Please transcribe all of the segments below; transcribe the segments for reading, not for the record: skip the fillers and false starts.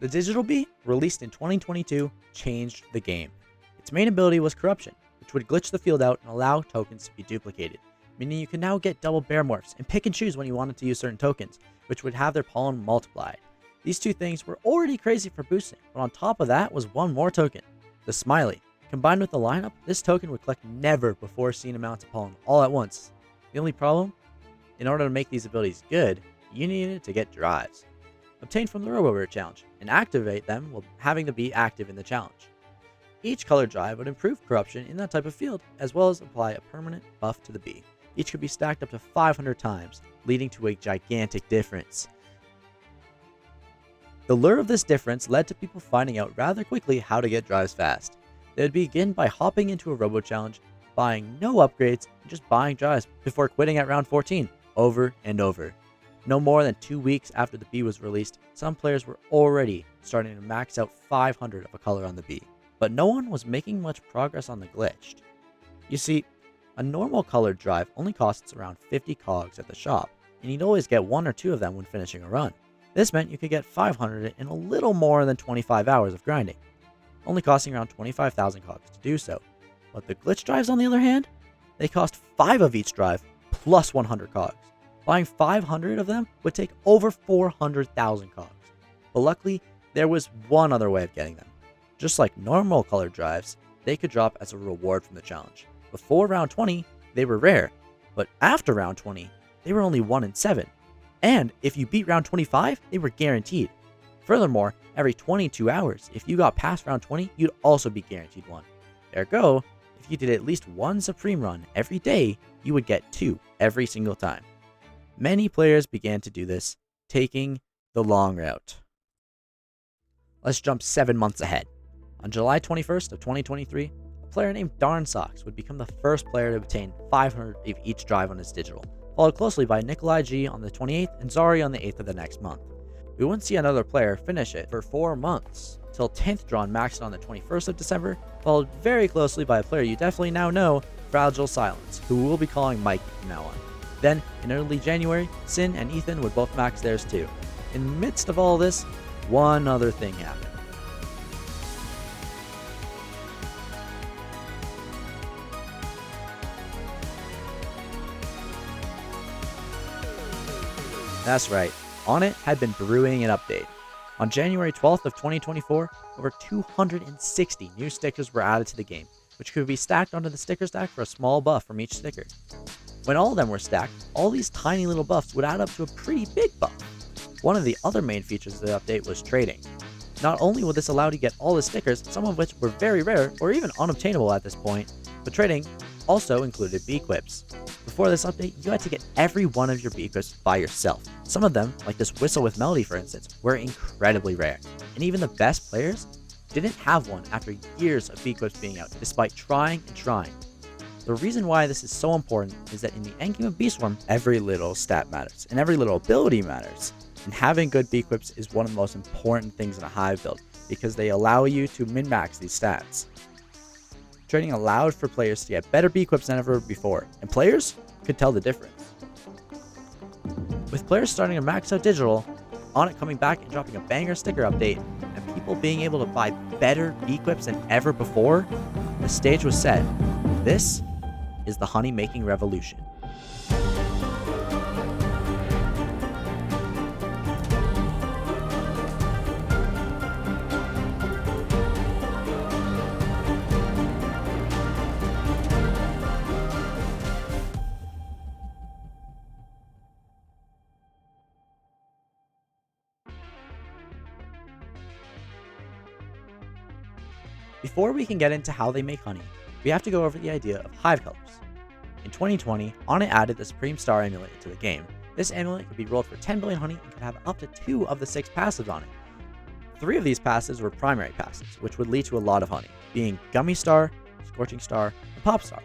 The digital bee, released in 2022, changed the game. Its main ability was corruption, which would glitch the field out and allow tokens to be duplicated, meaning you can now get double bear morphs and pick and choose when you wanted to use certain tokens, which would have their pollen multiplied. These two things were already crazy for boosting, but on top of that was one more token, the smiley. Combined with the lineup, this token would collect never before seen amounts of pollen all at once. The only problem? In order to make these abilities good, you needed to get drives, obtained from the RoboBird challenge, and activate them while having to be active in the challenge. Each color drive would improve corruption in that type of field, as well as apply a permanent buff to the bee. Each could be stacked up to 500 times, leading to a gigantic difference. The lure of this difference led to people finding out rather quickly how to get drives fast. They would begin by hopping into a Robo Challenge, buying no upgrades, and just buying drives before quitting at round 14, over and over. No more than 2 weeks after the bee was released, some players were already starting to max out 500 of a color on the bee, but no one was making much progress on the glitched. You see, a normal colored drive only costs around 50 cogs at the shop, and you'd always get 1 or 2 of them when finishing a run. This meant you could get 500 in a little more than 25 hours of grinding, only costing around 25,000 cogs to do so. But the glitch drives, on the other hand, they cost 5 of each drive plus 100 cogs. Buying 500 of them would take over 400,000 cogs. But luckily, there was one other way of getting them. Just like normal colored drives, they could drop as a reward from the challenge. Before round 20, they were rare, but after round 20, they were only 1 in 7. And if you beat round 25, they were guaranteed. Furthermore, every 22 hours, if you got past round 20, you'd also be guaranteed one. Ergo, if you did at least one Supreme run every day, you would get 2 every single time. Many players began to do this, taking the long route. Let's jump 7 months ahead. On July 21st of 2023, a player named Darn Socks would become the first player to obtain 500 of each drive on his digital, followed closely by Nikolai G on the 28th and Zari on the 8th of the next month. We wouldn't see another player finish it for 4 months, till 10th Drawn maxed on the 21st of December, followed very closely by a player you definitely now know, Fragile Silence, who we'll be calling Mikey from now on. Then, in early January, Sin and Ethan would both max theirs too. In the midst of all this, one other thing happened. That's right, on it had been brewing an update. On January 12th of 2024, over 260 new stickers were added to the game, which could be stacked onto the sticker stack for a small buff from each sticker. When all of them were stacked, all these tiny little buffs would add up to a pretty big buff. One of the other main features of the update was trading. Not only would this allow you to get all the stickers, some of which were very rare or even unobtainable at this point, but trading also included bee quips. Before this update, you had to get every one of your bee quips by yourself. Some of them, like this whistle with melody for instance, were incredibly rare, and even the best players didn't have one after years of bee quips being out, despite trying and trying. The reason why this is so important is that in the endgame of Bee Swarm, every little stat matters, and every little ability matters. And having good bee quips is one of the most important things in a hive build, because they allow you to min-max these stats. Trading allowed for players to get better bee quips than ever before, and players could tell the difference. With players starting to max out digital, on it coming back and dropping a banger sticker update, and people being able to buy better bee quips than ever before, the stage was set. This is the Honeymaking revolution. Before we can get into how they make honey, we have to go over the idea of hive colors. In 2020, Onnit added the Supreme Star Amulet to the game. This amulet could be rolled for 10 billion honey and could have up to 2 of the 6 passives on it. 3 of these passives were primary passives, which would lead to a lot of honey, being Gummy Star, Scorching Star, and Pop Star.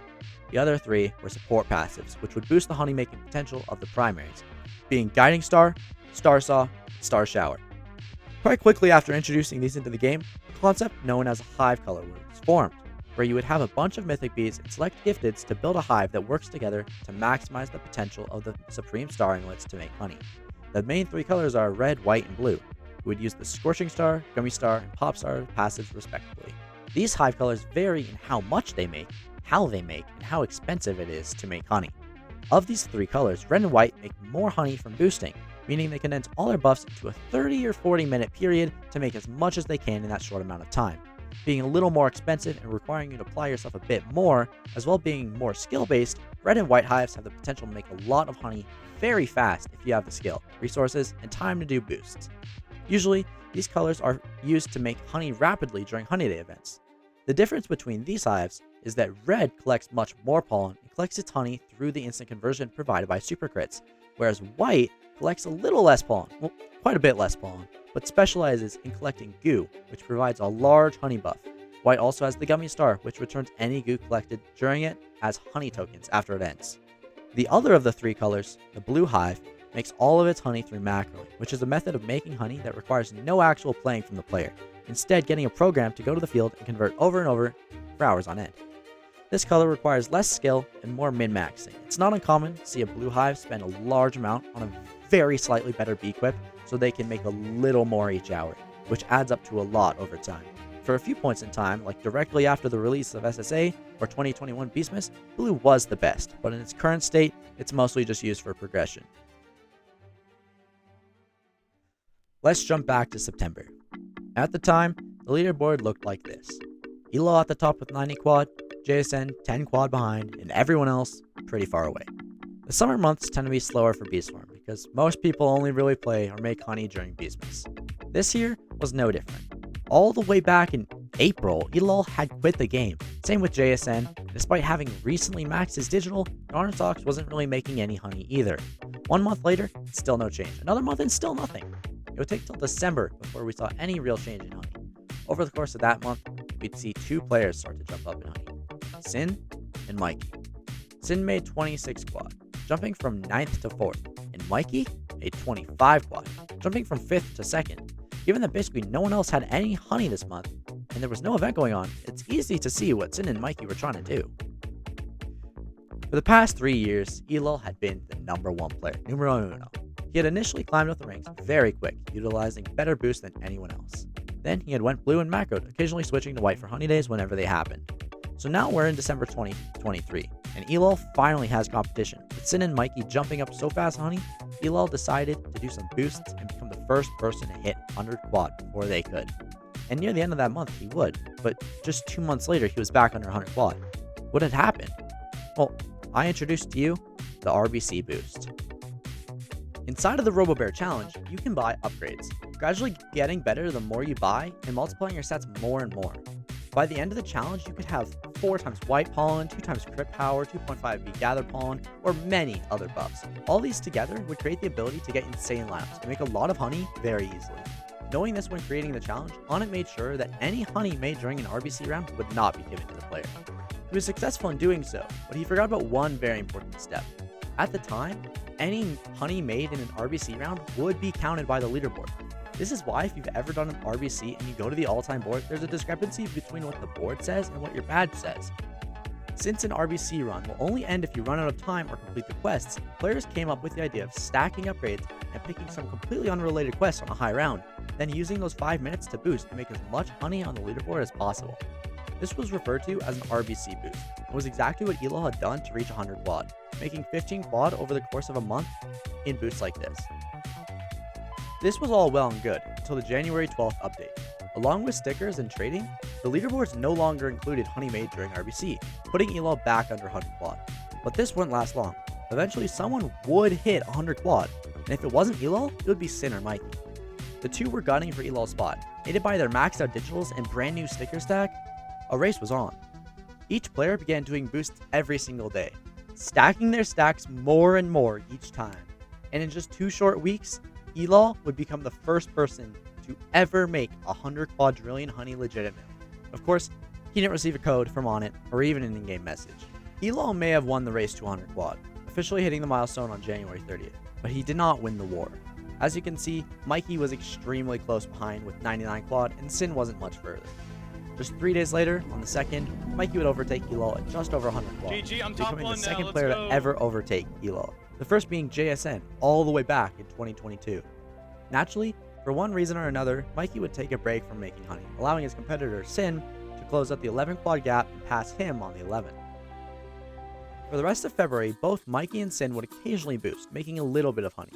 The other 3 were support passives, which would boost the honey making potential of the primaries, being Guiding Star, Star Saw, and Star Shower. Quite quickly after introducing these into the game, a concept known as a hive color was formed, where you would have a bunch of mythic bees and select gifteds to build a hive that works together to maximize the potential of the Supreme Star Amulets to make honey. The main 3 colors are red, white, and blue. who would use the Scorching Star, Gummy Star, and Pop Star passives respectively. These hive colors vary in how much they make, how they make, and how expensive it is to make honey. Of these three colors, red and white make more honey from boosting, meaning they condense all their buffs into a 30 or 40 minute period to make as much as they can in that short amount of time. Being a little more expensive and requiring you to apply yourself a bit more, as well being more skill-based, red and white hives have the potential to make a lot of honey very fast if you have the skill, resources, and time to do boosts. Usually, these colors are used to make honey rapidly during honey day events. The difference between these hives is that red collects much more pollen and collects its honey through the instant conversion provided by super crits, whereas white collects a little less pollen, well, quite a bit less pollen, but specializes in collecting goo, which provides a large honey buff. White also has the Gummy Star, which returns any goo collected during it as honey tokens after it ends. The other of the three colors, the blue hive, makes all of its honey through macroing, which is a method of making honey that requires no actual playing from the player, instead getting a program to go to the field and convert over and over for hours on end. This color requires less skill and more min-maxing. It's not uncommon to see a blue hive spend a large amount on a very slightly better bee equip so they can make a little more each hour, which adds up to a lot over time. For a few points in time, like directly after the release of SSA or 2021 Beastmas, blue was the best, but in its current state, it's mostly just used for progression. Let's jump back to September. At the time, the leaderboard looked like this. Elo at the top with 90 quad, JSN 10 quad behind, and everyone else pretty far away. The summer months tend to be slower for Beastform because most people only really play or make honey during Beastmas. This year was no different. All the way back in April, Elo had quit the game. Same with JSN. Despite having recently maxed his digital, Garnsox wasn't really making any honey either. 1 month later, still no change. Another month and still nothing. It would take till December before we saw any real change in honey. Over the course of that month, we'd see two players start to jump up in honey. Sin and Mikey. Sin made 26 quad, jumping from 9th to 4th, and Mikey made 25 quad, jumping from 5th to 2nd. Given that basically no one else had any honey this month, and there was no event going on, it's easy to see what Sin and Mikey were trying to do. For the past 3 years, Elo had been the #1 player, numero uno. He had initially climbed up the ranks very quick, utilizing better boosts than anyone else. Then he had went blue and macroed, occasionally switching to white for honey days whenever they happened. So now we're in December 2023, and Elo finally has competition. With Sin and Mikey jumping up so fast on honey, Elo decided to do some boosts and become the first person to hit 100 quad before they could. And near the end of that month, he would, but just 2 months later, he was back under 100 quad. What had happened? Well, I introduced to you the RBC boost. Inside of the RoboBear challenge, you can buy upgrades, gradually getting better the more you buy and multiplying your stats more and more. By the end of the challenge, you could have 4 times white pollen, 2 times crit power, 2.5 bee gather pollen, or many other buffs. All these together would create the ability to get insane lineups and make a lot of honey very easily. Knowing this when creating the challenge, Onnit made sure that any honey made during an RBC round would not be given to the player. He was successful in doing so, but he forgot about one very important step. At the time, any honey made in an RBC round would be counted by the leaderboard. This is why if you've ever done an RBC and you go to the all-time board, there's a discrepancy between what the board says and what your badge says. Since an RBC run will only end if you run out of time or complete the quests, players came up with the idea of stacking upgrades and picking some completely unrelated quests on a high round, then using those 5 minutes to boost to make as much honey on the leaderboard as possible. This was referred to as an RBC boost, and was exactly what Elo had done to reach 100 quad, making 15 quad over the course of a month in boosts like this. This was all well and good until the January 12th update. Along with stickers and trading, the leaderboards no longer included honey made during RBC, putting Elo back under 100 quad. But this wouldn't last long. Eventually someone would hit 100 quad, and if it wasn't Elo, it would be Sin or Mikey. The two were gunning for Elo's spot. Aided by their maxed out digitals and brand new sticker stack, a race was on. Each player began doing boosts every single day, stacking their stacks more and more each time. And in just 2 short weeks, Elo would become the first person to ever make 100 quadrillion honey legitimate. Of course, he didn't receive a code from Onnit or even an in-game message. Elo may have won the race to 100 quad, officially hitting the milestone on January 30th, but he did not win the war. As you can see, Mikey was extremely close behind with 99 quad, and Sin wasn't much further. Just 3 days later, on the 2nd, Mikey would overtake Elo at just over 100 quad, becoming the second player to ever overtake Elo, the first being JSN all the way back in 2022. Naturally, For one reason or another, Mikey would take a break from making honey, allowing his competitor Sin to close up the 11 quad gap and pass him on the 11. For the rest of February, both Mikey and Sin would occasionally boost, making a little bit of honey.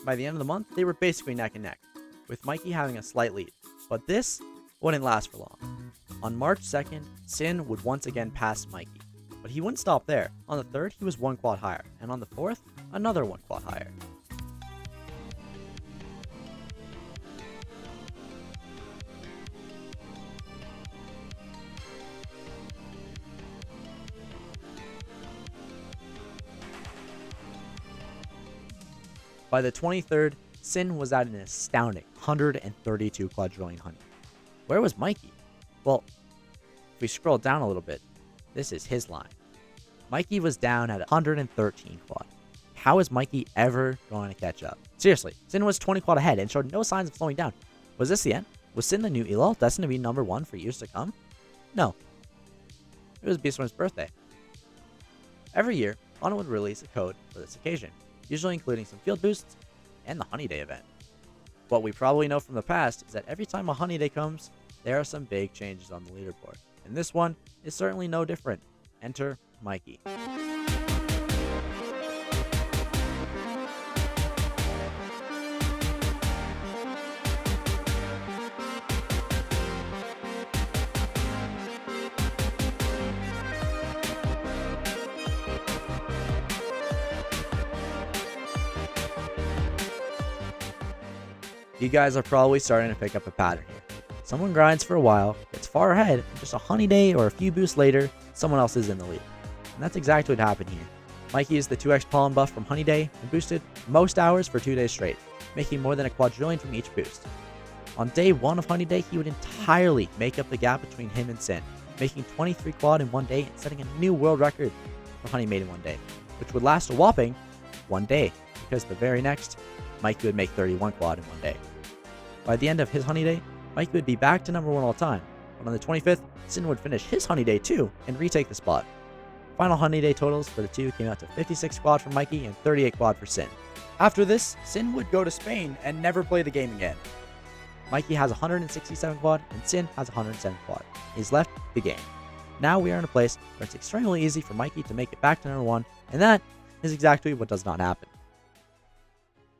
By the end of the month, they were basically neck and neck, with Mikey having a slight lead. But this wouldn't last for long. On March 2nd, Sin would once again pass Mikey. But he wouldn't stop there. On the 3rd, he was 1 quad higher, and on the 4th, another 1 quad higher. By the 23rd, Sin was at an astounding 132 quadrillion honey. Where was Mikey? Well, if we scroll down a little bit, this is his line. Mikey was down at 113 quad. How is Mikey ever going to catch up? Seriously, Sin was 20 quad ahead and showed no signs of slowing down. Was this the end? Was Sin the new Elol, destined to be number 1 for years to come? No. It was Beastworm's birthday. Every year, Honda would release a code for this occasion, usually including some field boosts and the Honey Day event. What we probably know from the past is that every time a Honey Day comes, there are some big changes on the leaderboard, and this one is certainly no different. Enter Mikey. You guys are probably starting to pick up a pattern here. Someone grinds for a while, gets far ahead, and just a Honey Day or a few boosts later, someone else is in the lead. And that's exactly what happened here. Mikey is the 2x pollen buff from Honey Day and boosted most hours for 2 days straight, making more than a quadrillion from each boost. On day 1 of Honey Day, he would entirely make up the gap between him and Sin, making 23 quad in 1 day and setting a new world record for Honey made in 1 day, which would last a whopping 1 day, because the very next, Mikey would make 31 quad in 1 day. By the end of his Honey Day, Mikey would be back to number 1 all time, but on the 25th, Sin would finish his Honey Day too and retake the spot. Final Honey Day totals for the two came out to 56 quad for Mikey and 38 quad for Sin. After this, Sin would go to Spain and never play the game again. Mikey has 167 quad and Sin has 107 quad. He's left the game. Now we are in a place where it's extremely easy for Mikey to make it back to number 1, and that is exactly what does not happen.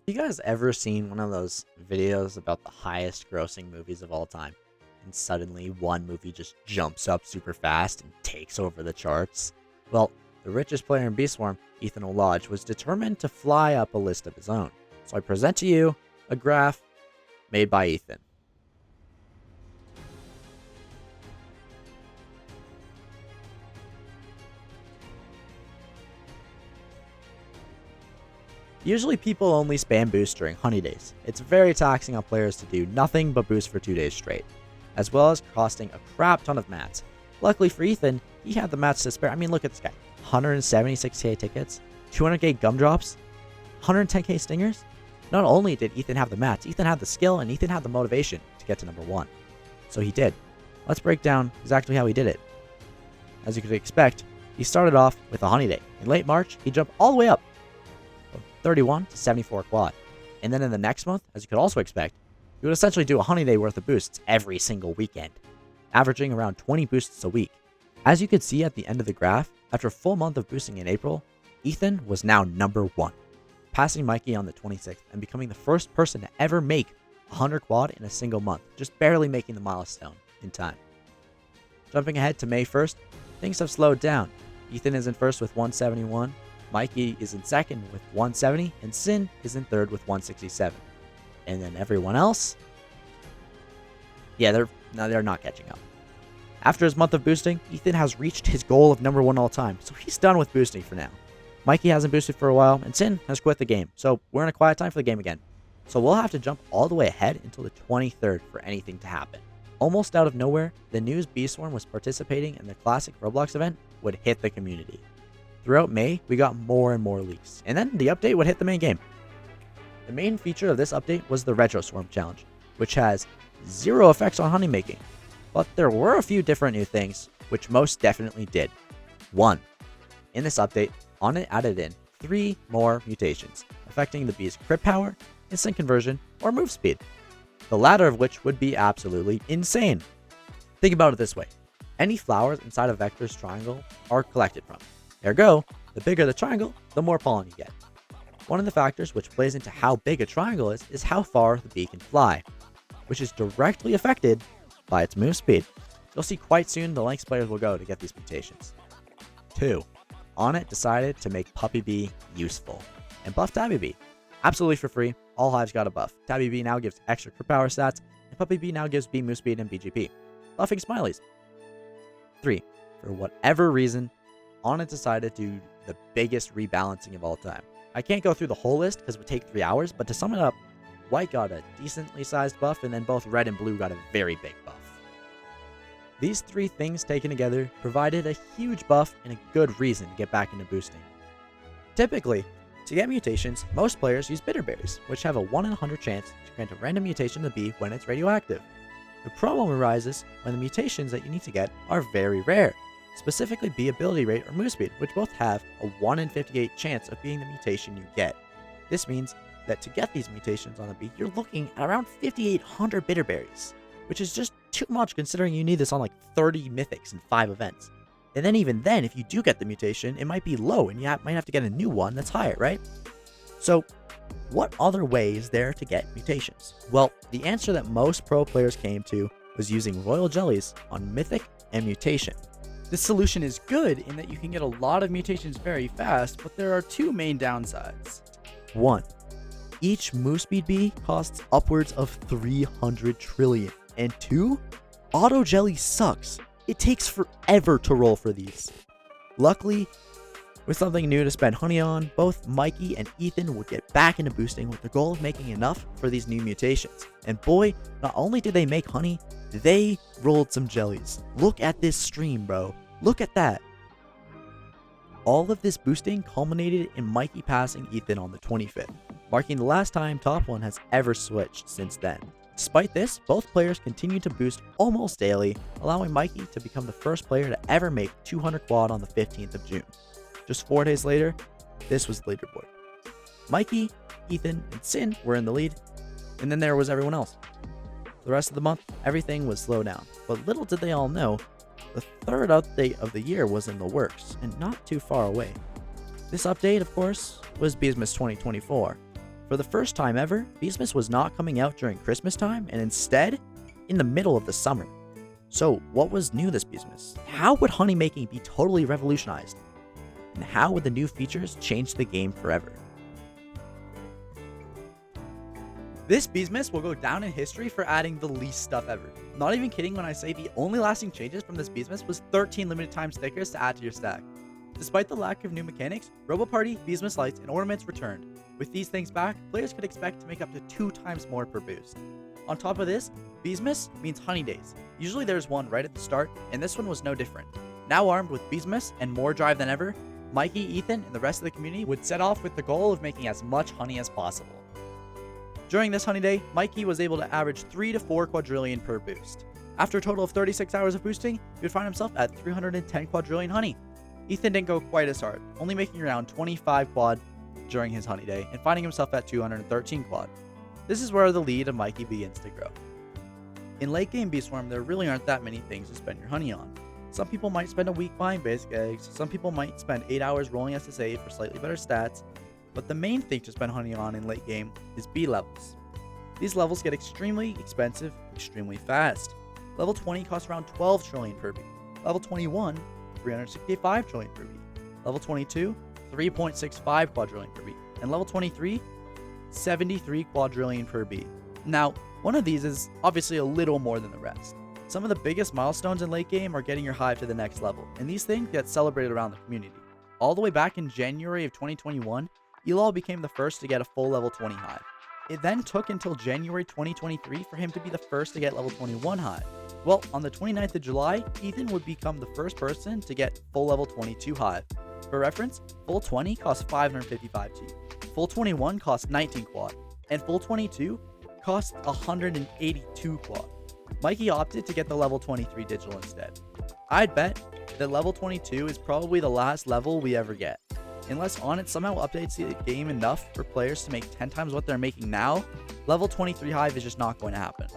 You guys ever seen one of those videos about the highest grossing movies of all time, and suddenly one movie just jumps up super fast and takes over the charts? Well, the richest player in Beastworm, Ethan O'Lodge, was determined to fly up a list of his own. So I present to you a graph made by Ethan. Usually people only spam boost during Honey Days. It's very taxing on players to do nothing but boost for 2 days straight, as well as costing a crap ton of mats. Luckily for Ethan, he had the mats to spare. I mean, look at this guy. 176k tickets, 200k gumdrops, 110k stingers. Not only did Ethan have the mats, Ethan had the skill and Ethan had the motivation to get to number 1. So he did. Let's break down exactly how he did it. As you could expect, he started off with a Honey Day. In late March, he jumped all the way up from 31 to 74 quad. And then in the next month, as you could also expect, he would essentially do a Honey Day worth of boosts every single weekend, averaging around 20 boosts a week. As you could see at the end of the graph, after a full month of boosting in April, Ethan was now number 1, passing Mikey on the 26th and becoming the first person to ever make 100 quad in a single month, just barely making the milestone in time. Jumping ahead to May 1st, things have slowed down. Ethan is in first with 171, Mikey is in second with 170, and Sin is in third with 167. And then everyone else, they're not catching up. After his month of boosting, Ethan has reached his goal of number 1 all time, so he's done with boosting for now. Mikey hasn't boosted for a while, and Sin has quit the game, so we're in a quiet time for the game again. So we'll have to jump all the way ahead until the 23rd for anything to happen. Almost out of nowhere, the news Beastworm was participating in the classic Roblox event would hit the community. Throughout May, we got more and more leaks, and then the update would hit the main game. The main feature of this update was the Retro Swarm Challenge, which has 0 effects on honeymaking. But there were a few different new things, which most definitely did. 1. In this update, Onnit added in 3 more mutations, affecting the bee's crit power, instant conversion, or move speed. the latter of which would be absolutely insane. Think about it this way. Any flowers inside a vector's triangle are collected from. Ergo, the bigger the triangle, the more pollen you get. One of the factors which plays into how big a triangle is how far the bee can fly, which is directly affected by its move speed. You'll see quite soon the lengths players will go to get these mutations. 2. Onnit decided to make Puppy Bee useful and buff Tabby Bee. Absolutely for free, all hives got a buff. Tabby Bee now gives extra crit power stats, and Puppy Bee now gives bee move speed and BGP. Buffing Smileys. 3. For whatever reason, Onnit decided to do the biggest rebalancing of all time. I can't go through the whole list because it would take 3 hours, but to sum it up, white got a decently sized buff, and then both red and blue got a very big buff. These 3 things taken together provided a huge buff and a good reason to get back into boosting. Typically, to get mutations, most players use bitter berries, which have a 1 in 100 chance to grant a random mutation to the bee when it's radioactive. The problem arises when the mutations that you need to get are very rare, specifically bee ability rate or move speed, which both have a 1 in 58 chance of being the mutation you get. This means that to get these mutations on a bee, you're looking at around 5,800 bitter berries, which is just too much considering you need this on like 30 mythics in 5 events. And then even then, if you do get the mutation, it might be low and you might have to get a new one that's higher, right? So what other way is there to get mutations? Well, the answer that most pro players came to was using royal jellies on mythic and mutation. This solution is good in that you can get a lot of mutations very fast, but there are 2 main downsides. 1. Each move speed bee costs upwards of 300 trillion. And 2. Auto jelly sucks. It takes forever to roll for these. Luckily, with something new to spend honey on, both Mikey and Ethan would get back into boosting with the goal of making enough for these new mutations. And boy, not only did they make honey, they rolled some jellies. Look at this stream, bro. Look at that. All of this boosting culminated in Mikey passing Ethan on the 25th, marking the last time top 1 has ever switched since then. Despite this, both players continued to boost almost daily, allowing Mikey to become the first player to ever make 200 quad on the 15th of June. Just 4 days later, this was the leaderboard. Mikey, Ethan, and Sin were in the lead, and then there was everyone else. For the rest of the month, everything was slow down, but little did they all know, the 3rd update of the year was in the works, and not too far away. This update, of course, was Beesmas 2024. For the first time ever, Beesmas was not coming out during Christmas time, and instead, in the middle of the summer. So, what was new this Beesmas? How would honeymaking be totally revolutionized? And how would the new features change the game forever? This Beesmas will go down in history for adding the least stuff ever. Not even kidding when I say the only lasting changes from this Beesmas was 13 limited time stickers to add to your stack. Despite the lack of new mechanics, Robo Party, Beesmas Lights, and Ornaments returned. With these things back, players could expect to make up to 2 times more per boost. On top of this, Beesmas means Honey Days. Usually there's one right at the start, and this one was no different. Now armed with Beesmas and more drive than ever, Mikey, Ethan, and the rest of the community would set off with the goal of making as much honey as possible. During this honey day, Mikey was able to average 3 to 4 quadrillion per boost. After a total of 36 hours of boosting, he would find himself at 310 quadrillion honey. Ethan didn't go quite as hard, only making around 25 quad during his honey day and finding himself at 213 quad. This is where the lead of Mikey begins to grow. In late game Bee Swarm, there really aren't that many things to spend your honey on. Some people might spend a week buying basic eggs, some people might spend 8 hours rolling SSA for slightly better stats, but the main thing to spend honey on in late game is bee levels. These levels get extremely expensive, extremely fast. Level 20 costs around 12 trillion per bee. Level 21, 365 trillion per bee. Level 22, 3.65 quadrillion per bee. And level 23, 73 quadrillion per bee. Now, one of these is obviously a little more than the rest. Some of the biggest milestones in late game are getting your hive to the next level, and these things get celebrated around the community. All the way back in January of 2021, Elol became the first to get a full level 20 hive. It then took until January 2023 for him to be the first to get level 21 hive. Well, on the 29th of July, Ethan would become the first person to get full level 22 hive. For reference, full 20 costs 555 T, full 21 costs 19 quad, and full 22 costs 182 quad. Mikey opted to get the level 23 digital instead. I'd bet that level 22 is probably the last level we ever get. Unless Onnit somehow updates the game enough for players to make 10 times what they're making now, level 23 Hive is just not going to happen.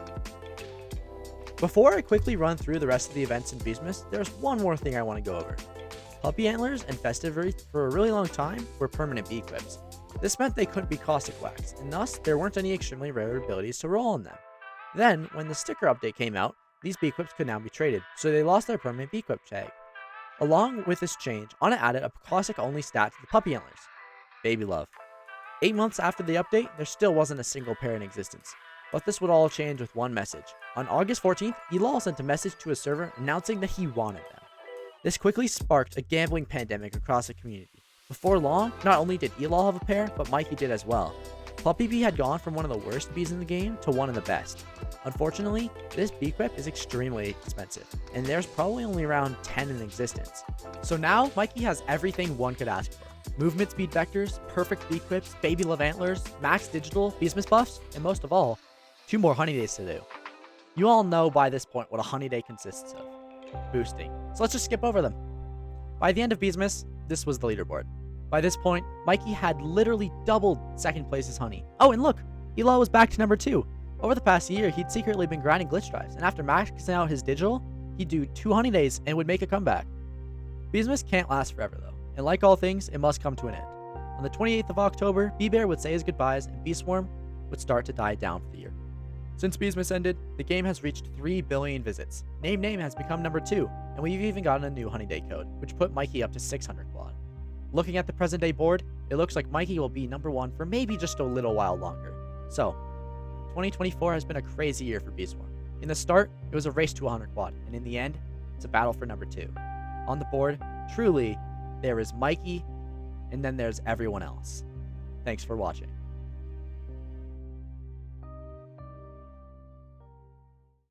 Before I quickly run through the rest of the events in Beastmas, there's one more thing I want to go over. Puppy Antlers and Festivary for a really long time were permanent bee equips. This meant they couldn't be caustic waxed, and thus there weren't any extremely rare abilities to roll on them. Then, when the sticker update came out, these bee equips could now be traded, so they lost their permanent bee equip tag. Along with this change, Onnit added a caustic only stat to the Puppy Antlers, Baby Love. 8 months after the update, there still wasn't a single pair in existence. But this would all change with one message. On August 14th, Elal sent a message to his server announcing that he wanted them. This quickly sparked a gambling pandemic across the community. Before long, not only did Elal have a pair, but Mikey did as well. Puppy Bee had gone from one of the worst bees in the game to one of the best. Unfortunately, this bee equip is extremely expensive, and there's probably only around 10 in existence. So now, Mikey has everything one could ask for. Movement speed vectors, perfect bee equips, baby love antlers, max digital, Beastmas buffs, and most of all, 2 more honey days to do. You all know by this point what a honey day consists of. Boosting. So let's just skip over them. By the end of Beastmas, this was the leaderboard. By this point, Mikey had literally doubled second place's honey. Oh, and look, Elal was back to number 2. Over the past year, he'd secretly been grinding glitch drives, and after maxing out his digital, he'd do 2 honey days and would make a comeback. Beastmas can't last forever though, and like all things, it must come to an end. On the 28th of October, Bee-Bear would say his goodbyes and Bee-Swarm would start to die down for the year. Since Beastmas ended, the game has reached 3 billion visits. Name has become number 2, and we've even gotten a new honey day code, which put Mikey up to 600 quad. Looking at the present day board, it looks like Mikey will be number 1 for maybe just a little while longer. So, 2024 has been a crazy year for Bee-Swarm. In the start, it was a race to 100 quad, and in the end, it's a battle for number 2. On the board, truly, there is Mikey, and then there's everyone else. Thanks for watching.